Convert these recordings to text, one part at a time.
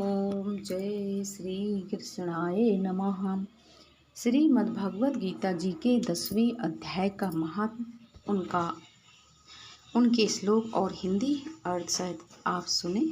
ओम जय श्री कृष्णाय नमः। श्रीमद्भगवद गीता जी के 10वें अध्याय का महात्म, उनके श्लोक और हिंदी अर्थ सहित आप सुने।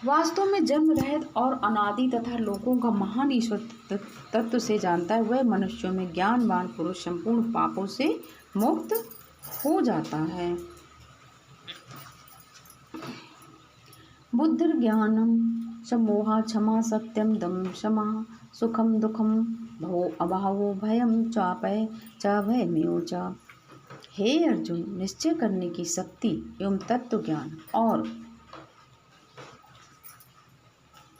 वास्तव में जन्म रहित और अनादि तथा लोकों का महान ईश्वर तत्व से जानता है, वह मनुष्यों में ज्ञानवान पुरुष संपूर्ण पापों से मुक्त हो जाता है। बुद्धिर्ज्ञानम समोहा क्षमा सत्यम दम क्षमा सुखम दुखम भवो अभावो भयम चापय च भयमेव च। हे अर्जुन, निश्चय करने की शक्ति एवं तत्व ज्ञान और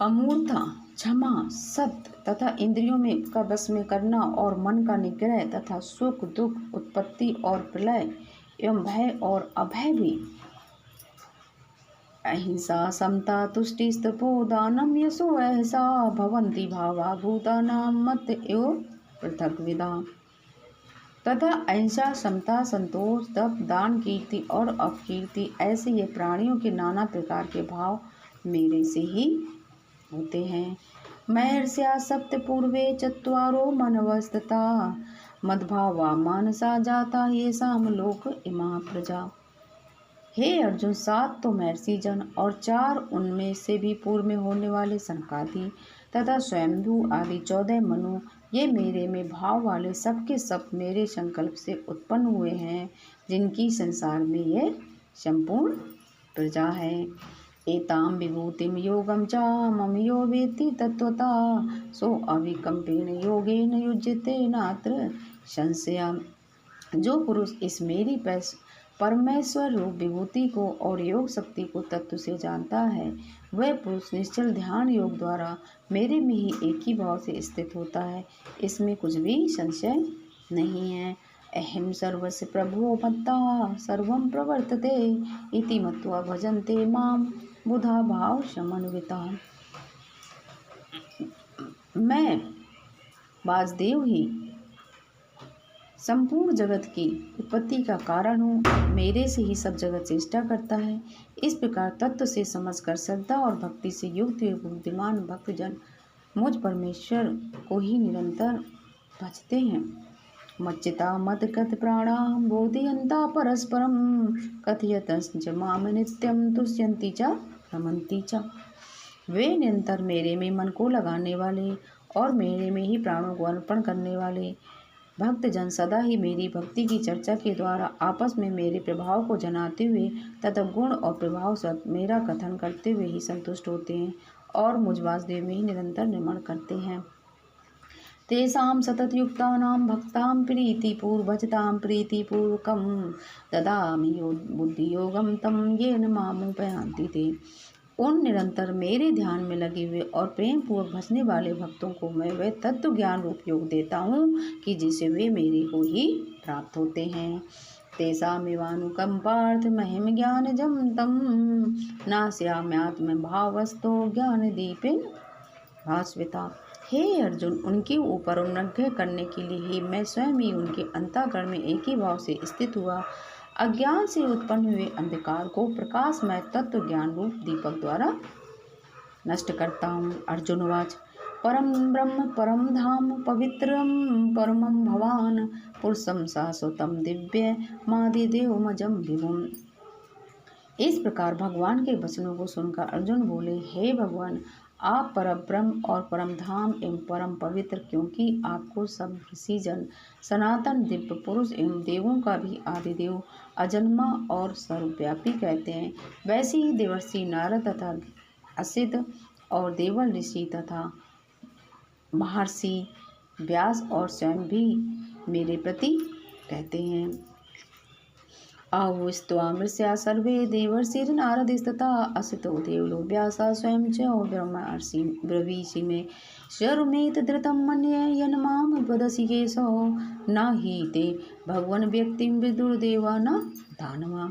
अमूर्ता, क्षमा, सत्य तथा इंद्रियों में का वश में करना और मन का निग्रह तथा सुख दुख उत्पत्ति और प्रलय एवं भय और अभय भी, अहिंसा समता तुष्टि स्तपो दानम यशो ऐसा भवन्ति भावा भूतानां मत एव पृथक विदा। तथा अहिंसा समता संतोष तप दान कीर्ति और अपकीर्ति, ऐसे ये प्राणियों के नाना प्रकार के भाव मेरे से ही होते हैं। महर्षिया सप्त पूर्वे चत्वारो मनवस्तता मद्भावा मानसा जाता ये साम लोक इमा प्रजा। हे अर्जुन, 7 तो महर्षि जन और 4 उनमें से भी पूर्व में होने वाले सनकादि तथा स्वयंभू आदि 14 मनु, ये मेरे में भाव वाले सबके सब मेरे संकल्प से उत्पन्न हुए हैं, जिनकी संसार में ये संपूर्ण प्रजा है। एताम विभूतिम योगम च मम यो वेत्ति तत्वता सो अविकम्पेन योगेन युज्यते नात्र संशय। जो पुरुष इस मेरी परमेश्वर रूप विभूति को और योग शक्ति को तत्व से जानता है, वह पुरुष निश्चल ध्यान योग द्वारा मेरे में ही एक ही भाव से स्थित होता है, इसमें कुछ भी संशय नहीं है। अहम सर्वस्य प्रभो मत्ता सर्वं प्रवर्तते इति मत्वा भजन्ते माम बुधा भाव समन्विता। मैं वासुदेव ही संपूर्ण जगत की उत्पत्ति का कारण हूँ, मेरे से ही सब जगत चेष्टा करता है। इस प्रकार तत्व से समझकर श्रद्धा और भक्ति से युक्त बुद्धिमान भक्तजन मुझ परमेश्वर को ही निरंतर भजते हैं। मच्चिता मदगत प्राणा बोधयन्ता परस्परम कथयतश्च माम नित्यं तुष्यन्ति च रमन्ति च। वे निरंतर मेरे में मन को लगाने वाले और मेरे में ही प्राणों को अर्पण करने वाले भक्तजन सदा ही मेरी भक्ति की चर्चा के द्वारा आपस में मेरे प्रभाव को जनाते हुए तथा गुण और प्रभाव सहित मेरा कथन करते हुए ही संतुष्ट होते हैं और मुझ वासुदेव में ही निरंतर निर्माण करते हैं। तेषां सततयुक्तानां भक्तां प्रीतिपूर्वभजतां प्रीतिपूर्वकं ददामि बुद्धियोगं तं येन मामुपयान्ति ते। उन निरंतर मेरे ध्यान में लगे हुए और प्रेम पूर्वक भजने वाले भक्तों को मैं वह तत्व ज्ञान रूप योग देता हूँ कि जिसे वे मेरे को ही प्राप्त होते हैं। तेषामेवानुकंपार्थ महिम ज्ञानजं तं नास्याम्यात्म भावस्तो ज्ञान दीपेन भास्वता। हे अर्जुन, उनके ऊपर अनुग्रह करने के लिए ही मैं स्वयं ही उनके अंतःकरण में एक ही भाव से स्थित हुआ अज्ञान से उत्पन्न हुए अंधकार को प्रकाशमय तत्व ज्ञान रूप दीपक द्वारा नष्ट करता हूँ। अर्जुनवाच परम ब्रह्म परम धाम पवित्रम परमं भवान पुरुषं शाश्वतं दिव्य मादिदेवमजं विभुम्। इस प्रकार भगवान के वचनों को सुनकर अर्जुन बोले, हे भगवान, आप परम ब्रह्म और परम धाम एवं परम पवित्र, क्योंकि आपको सब ऋषि जन सनातन दिव्य पुरुष एवं देवों का भी आदिदेव अजन्मा और सर्वव्यापी कहते हैं। वैसे ही देवर्षि नारद तथा असित और देवल ऋषि तथा महर्षि व्यास और स्वयं भी मेरे प्रति कहते हैं। आहुस्त्वामृष्या सर्वे देवर्षिर्नारदिस्तथा असितो देवलो व्यासा स्वयं च ब्रह्मर्षि ब्रवीषि मे शरुमेत धृतं मन्ये यन्माम वदसि केशव न हि ते भगवन् व्यक्तिं विदुर्देवा न दानवा।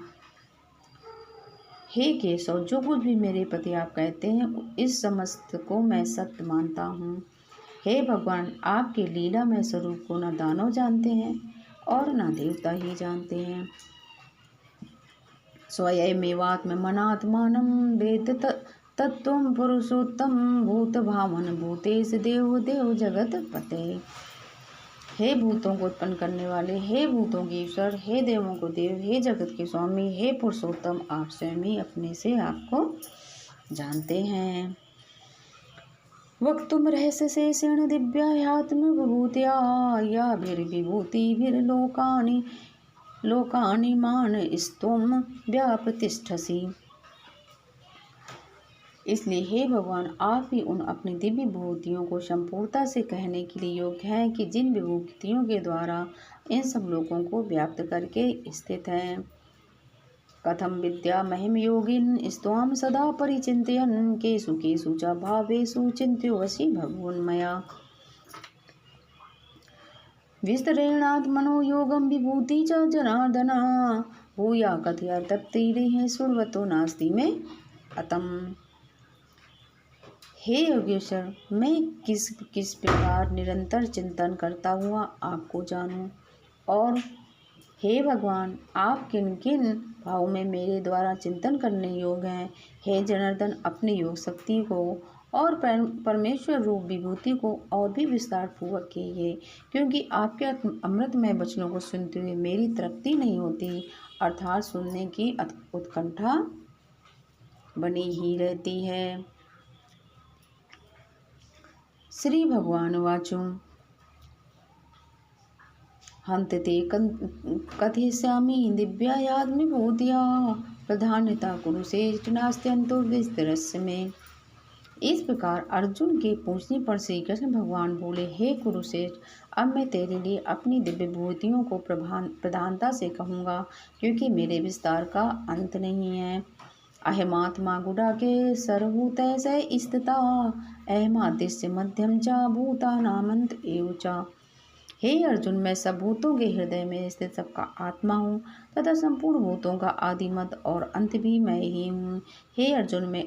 हे केशव, जो कुछ भी मेरे प्रति आप कहते हैं इस समस्त को मैं सत्य मानता हूँ। हे भगवान, आपके लीलामय स्वरूप को न दानव जानते हैं और न देवता ही जानते हैं। स्वयमेवात्मनात्मानं वेद तत्त्वं पुरुषोत्तम भूतभावन भूतेश देव देव जगत पते। हे भूतों को उत्पन्न करने वाले, हे भूतों के ईश्वर, हे देवों को देव, हे जगत के स्वामी, हे पुरुषोत्तम, आप स्वयं ही अपने से आपको जानते हैं। वक्तुम रहस्य शेषेण दिव्यात्म विभूतिया या विभूतिभिर्लोकानि लोकानि मान स्तुम व्याप्रतिष्ठसि। इसलिए हे भगवान, आप ही उन अपनी दिव्य विभूतियों को संपूर्णता से कहने के लिए योग्य हैं कि जिन विभूतियों के द्वारा इन सब लोगों को व्याप्त करके स्थित हैं। कथम विद्या महिम योगिन स्वाम सदा परिचिंतयन् केषु केषु च भावेषु चिन्त्योऽसि भगवन्मया। विस्तरेणात्मनो योगं विभूति च जनार्दन भूया कथया तत्तीरे सुरवतो नास्ति में अतम। हे योगेश्वर, मैं किस प्रकार निरंतर चिंतन करता हुआ आपको जानूं, और हे भगवान, आप किन किन भावों में मेरे द्वारा चिंतन करने योग्य हैं। हे जनार्दन, अपनी योग शक्ति को और परमेश्वर रूप विभूति को और भी विस्तार पूर्वक कीजिए, क्योंकि आपके अमृतमय वचनों को सुनते हुए मेरी तृप्ति नहीं होती, अर्थात सुनने की उत्कंठा बनी ही रहती है। श्री भगवान वाचो हंतते कथयिष्यामि दिव्यात्मविभूतिया प्रधान्यता कुरुश्रेष्ठ नास्त्यन्तो विस्तरस्य में। इस प्रकार अर्जुन के पूछने पर श्री कृष्ण भगवान बोले, हे कुरुश्रेष्ठ, अब मैं तेरे लिए अपनी दिव्य विभूतियों को प्रधानता से कहूँगा, क्योंकि मेरे विस्तार का अंत नहीं है। अहमात्मा गुडाके सर्वभूतैः स्थिता अहमादिस्य मध्यम च भूतानामन्त एव च। हे अर्जुन, मैं सब भूतों के हृदय में स्थित सबका आत्मा हूँ तथा संपूर्ण भूतों का आदि मध्य और अंत भी मैं ही हूँ। हे अर्जुन, मैं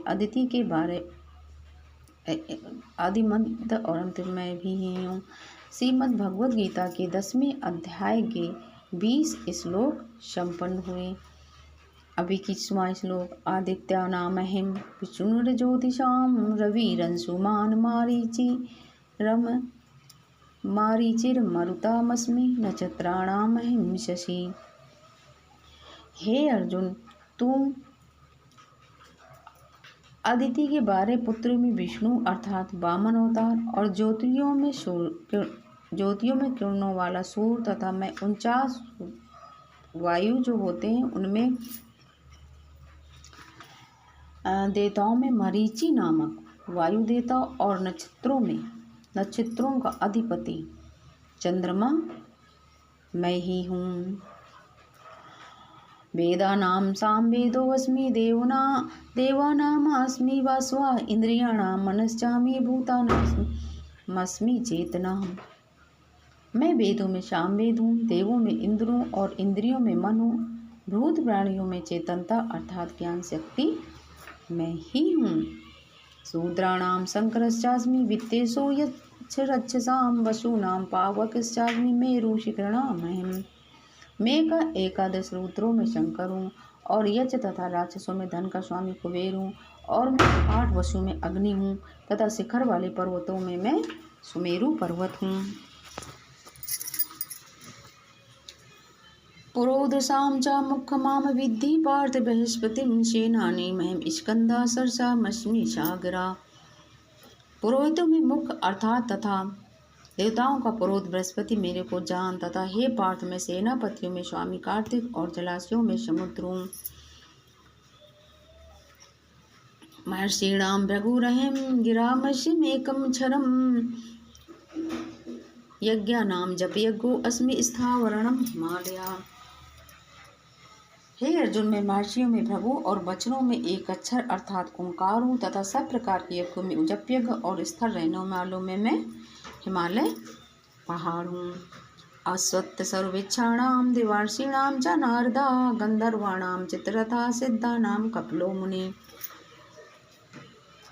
आदि मध्य और अंत में भी ही हूँ। श्रीमद् भगवद गीता के 10वें अध्याय के 20 श्लोक संपन्न हुए। अभी 21वां श्लोक। आदित्या नामहिं विष्णुर्ज्योतिषां रविरंशुमान् मारीचिर्मरुतामस्मि नक्षत्राणामहिं शशि। हे अर्जुन, तू अदिति के 12 पुत्रों में विष्णु अर्थात वामन अवतार और ज्योतियों में किरणों वाला सूर्य तथा मैं 49 वायु जो होते हैं उनमें देवताओं में मरीचि नामक वायु देवता और नक्षत्रों का अधिपति चंद्रमा मैं ही हूँ। वेदानां सामवेदोऽस्मि देवानामस्मि वासवा इंद्रियाणां मनश्चामि भूतानामस्मि चेतना। मैं वेदों में सामवेद हूँ, देवों में इंद्र हूँ और इंद्रियों में मन हूँ, भूत प्राणियों में चेतनता अर्थात ज्ञान शक्ति मैं ही हूँ। शूद्राणां शंकरश्चास्मि वित्तेषु यक्षरक्षसां वसूनां पावकश्चास्मि मेरुशिखरामहम्। मैं का 11 रुद्रों में शंकर हूँ और यक्ष तथा राक्षसों में धन का स्वामी कुबेर हूँ, और मैं 8 वसु में अग्नि हूँ तथा शिखर वाले पर्वतों में मैं सुमेरु पर्वत हूँ। पुरोधसां च मुखमाम विद्धि पार्थ बृहस्पतिं सेनानि महिम स्कंदा सरसामस्मि सागरा। पुरोहितों में मुख अर्थात तथा देवताओं का पुरोहित बृहस्पति मेरे को जान, तथा हे पार्थ, मैं सेनापतियों में स्वामी कार्तिक और जलाशयों में समुद्र हूँ। महर्षीणां भृगुरहं गिरामस्म्येकं क्षरं यज्ञानां जपयज्ञो अस्मि स्थावरणं हिमालया। हे अर्जुन, मैं महर्षियों में भृगु और वचनों में एक अक्षर अर्थात ओंकार हूँ, तथा सब प्रकार के यज्ञों में जप यज्ञ और स्थिर रहने वालों में मैं हिमालय पहाड़ हूँ। अश्वत्थ सर्वेक्षाणां देवार्षीणां च नारदा गंधर्वाणां चित्ररथा सिद्धानां कपिलो मुनि।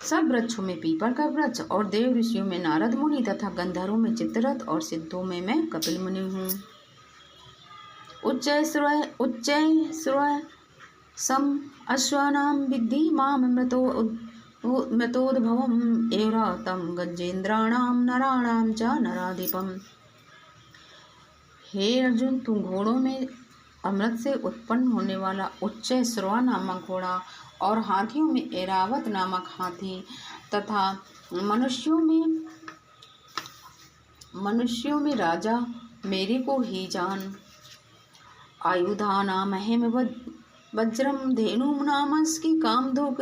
सब वृक्षों में पीपल का वृक्ष और देव ऋषियों में नारद मुनि तथा गंधर्वों में चित्ररथ और सिद्धों में मैं कपिल मुनि हूँ। उच्चै श्रवः सम अश्वानां विद्धि माम मृतोद्भवम् एवरातं गजेन्द्राणां नराणां च नराधिपम्। हे अर्जुन, तू घोड़ों में अमृत से उत्पन्न होने वाला उच्च श्रवा नामक घोड़ा और हाथियों में ऐरावत नामक हाथी तथा मनुष्यों में राजा मेरे को ही जान। आयुधानामहेम वज्रम धेनु नामस्मि कामधुक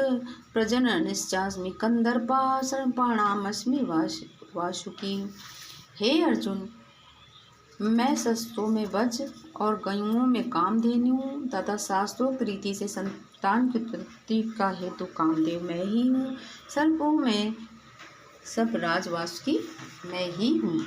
प्रजननिश्चास्मि कंदर्पा सर्पाणामस्मि वासुकी। हे अर्जुन, मैं शस्त्रों में वज्र और गयुओं में कामधेनु तथा शास्त्रोक्त रीति से संतान की उत्पत्ति का हेतु कामदेव मैं ही हूँ। सर्पों में सर्प राजवासुकी मैं ही हूँ।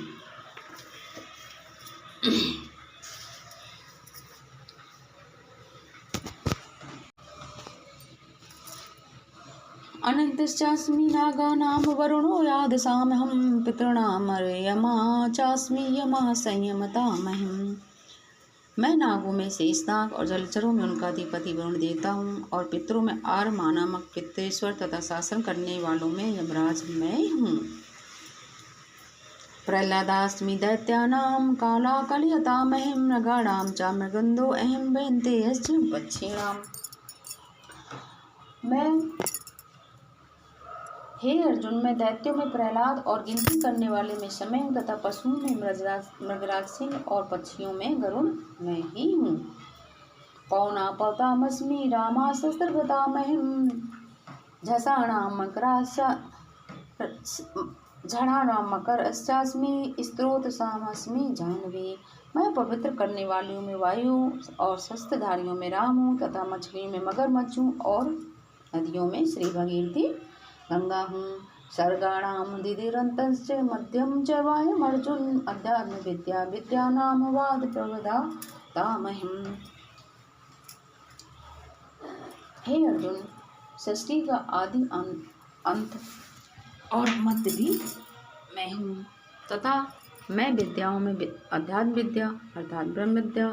अनन्तश्चास्मि नागानां वरुणो यादसामहं पितॄणां यमा चास्मि यमः संयमतामहम्। मैं नागों में शेषनाग और जलचरों में उनका अधिपति वरुण देवता हूँ और पितरों में आरमा नामक पितृश्वर तथा शासन करने वालों में यमराज मैं हूँ। प्रह्लादास्मि दैत्यानां काला कलयतामहं मृगाणां च मृगन्धो अहं वैन्तेयश्च पक्षिणाम्। हे अर्जुन, मैं दैत्यों में प्रहलाद और गिनती करने वाले में समय हूँ तथा पशुओं में मृगराज सिंह और पक्षियों में गरुड़ मैं ही हूँ। पौनापतामस्मि रामा शस्त्रभृतामहं झषाणां मकरश्चास्मि स्त्रोतसामस्मि जाह्नवी। मैं पवित्र करने वालियों में वायु और शस्त्रधारियों में राम हूँ तथा मछलियों में मगरमच्छ हूँ और नदियों में श्री भगीरथी गंगा हूँ। सर्गाणां दिदिरन्तश्च मध्यम च वायम अर्जुन अध्यात्म विद्या विद्यानां वाद प्रवदातामहम्। हे अर्जुन, सृष्टि का आदि अंत और मध्य भी मैं हूँ तथा मैं विद्याओं में अध्यात्म विद्या अर्थात ब्रह्म विद्या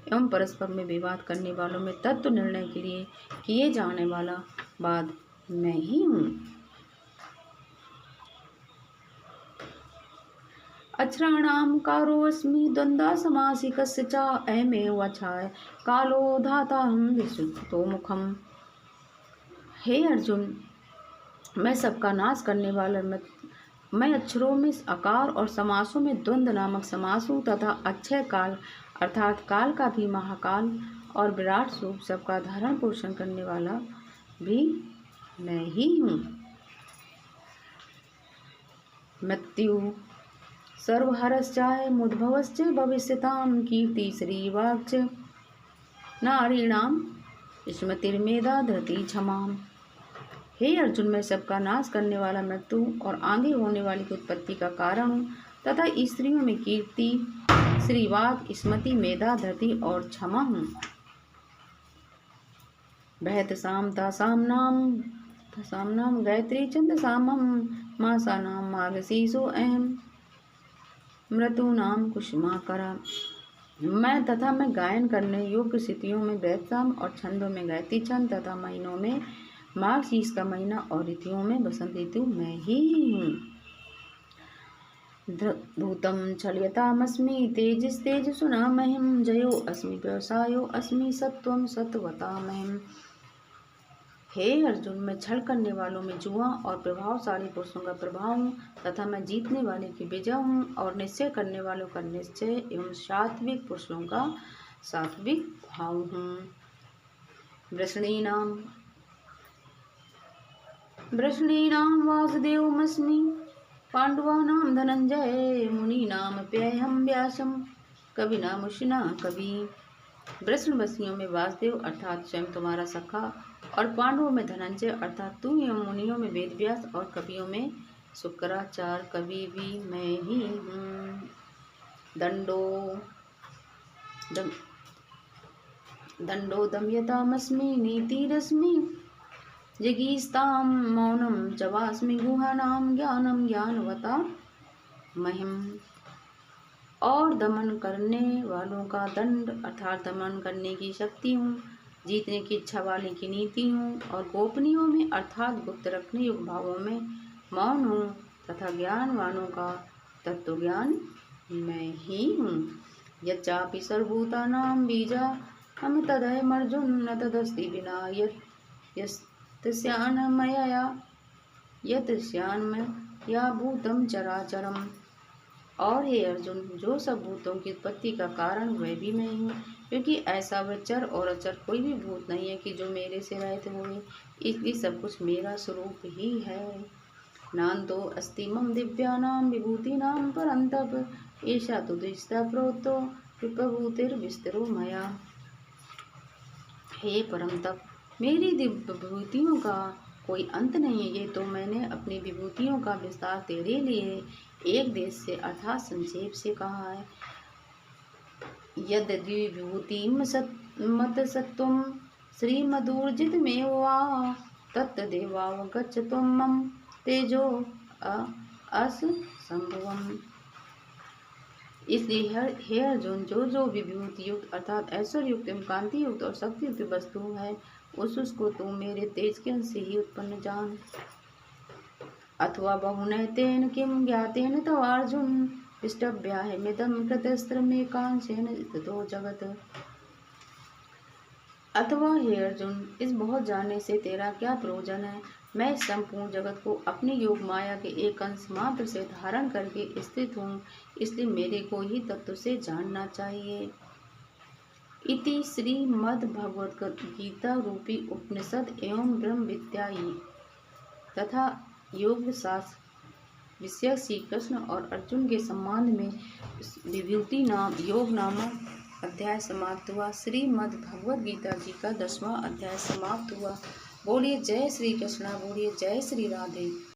एवं परस्पर में विवाद करने वालों में तत्व निर्णय के लिए किए जाने वाला वाद मैं ही हूँ। अक्षराणां कारोऽस्मि द्वन्द्वासमासिकस्य च अयमेव अक्षाय कालो धाताहं विश्वतो मुखम्। हे अर्जुन, मैं सबका नाश करने वाला मैं अक्षरों में आकार और समासों में द्वंद्व नामक समास हूँ तथा अक्षय काल अर्थात काल का भी महाकाल और विराट स्वरूप सबका धारण पोषण करने वाला भी मैं ही हूँ। मृत्यु सर्वहरश्चाय मुद्भवश्च भविष्यतां कीर्ति श्रीवाक्च नारीणां स्मृतिर्मेधा धृति क्षमाम्। हे अर्जुन, मैं सबका नाश करने वाला मृत्यु और आगे होने वाली उत्पत्ति का कारण हूँ तथा स्त्रियों में कीर्ति श्रीवाक स्मृति मेधा धृति और क्षमा हूँ। बहतसाम तासाम नाम गायत्री छन्दसामहं मासानां मार्गशीर्षो अहं मृतूनां कुसुमाकरा। मैं गायन करने योग्य स्थितियों में वैतसाम और छंदों में गायत्री छंद तथा महीनों में मार्गशीर्ष का महीना और ऋतुओं में बसंत ऋतु मैं ही हूँ। धूतं छलयतामस्मि तेजस्तेजसुनामहं जयो अस्मि व्यवसायो अस्मि सत्वं सत्वतामहम्। हे अर्जुन, मैं छल करने वालों में जुआ और प्रभावशाली पुरुषों का प्रभाव हूँ तथा मैं जीतने वाले की विजय हूँ और निश्चय करने वालों का निश्चय एवं सात्विक पुरुषों का सात्विक भाव हूँ। वृषणीनां वासुदेवमस्मि पाण्डवानां धनञ्जय मुनीनामप्यहं व्यासं कविनामुषिना कवि। वृषणवसियों में वासुदेव अर्थात स्वयं तुम्हारा सखा और पांडवों में धनंजय अर्थात तू एवं मुनियों में वेदव्यास और कवियों में शुक्राचार्य कवि भी मैं ही हूँ। दंडो दमयतामस्मि नीतिरस्मि जिगीषतां मौनं च वास्मि गुहानां ज्ञानं ज्ञानवता महिम। और दमन करने वालों का दंड अर्थात दमन करने की शक्ति हूँ, जीतने की इच्छा वाले की नीति हूँ और गोपनीयों में अर्थात गुप्त रखने योग्य भावों में मौन हूँ तथा ज्ञानवानों का तत्वज्ञान मैं ही हूँ। यच्चापि सर्वभूतानां बीजा हम तदयमर्जुन न तदस्ति विना यस्यान्मया यत्स्यान्मया भूतम चराचरम। और हे अर्जुन, जो सब भूतों की उत्पत्ति का कारण वह भी मैं हूँ, क्योंकि ऐसा वह चर और अचर कोई भी भूत नहीं है कि जो मेरे से रहित होए, इसलिए सब कुछ मेरा स्वरूप ही है। नान्तो अस्ति मम दिव्यानां विभूतीनां परन्तप, एषा तु दृष्टा प्रोक्तो विप्रभूतिर्विस्तरो मया। हे परम तप, मेरी दिव्य विभूतियों का कोई अंत नहीं है। ये तो मैंने अपनी विभूतियों का विस्तार तेरे लिए एक देश से अर्थात संक्षेप से कहा है। यद्यदि विभूतिम मत सत्वम श्रीमदूर्जितमेव वा तत्तदेवावगच्छत्वं मम तेजो असंभवम्। इसलिए हे अर्जुन, जो विभूति युक्त अर्थात ऐश्वर्य युक्त एवं कांति युक्त और शक्ति युक्त वस्तु है, उसको तू मेरे तेज के अंश से ही उत्पन्न जान। अथवा बहुनैतेन किम ज्ञातेन तव अर्जुन पृष्ठभ्यामिदं कृतस्त्रमेकांशेन स्थितो जगत्। अथवा हे अर्जुन, इस बहुत जानने से तेरा क्या प्रयोजन है। मैं संपूर्ण जगत को अपनी योग माया के एक अंश मात्र से धारण करके स्थित हूँ, इसलिए मेरे को ही तत्व से जानना चाहिए। इति श्रीमद्भगवद्गीता रूपी उपनिषद एवं ब्रह्म विद्या तथा योग शास्त्र विषय श्री कृष्ण और अर्जुन के संबंध में विभूति नाम योग नामक अध्याय समाप्त हुआ। श्रीमद् भगवद गीता जी का 10वां अध्याय समाप्त हुआ। बोलिए जय श्री कृष्णा, बोलिए जय श्री राधे।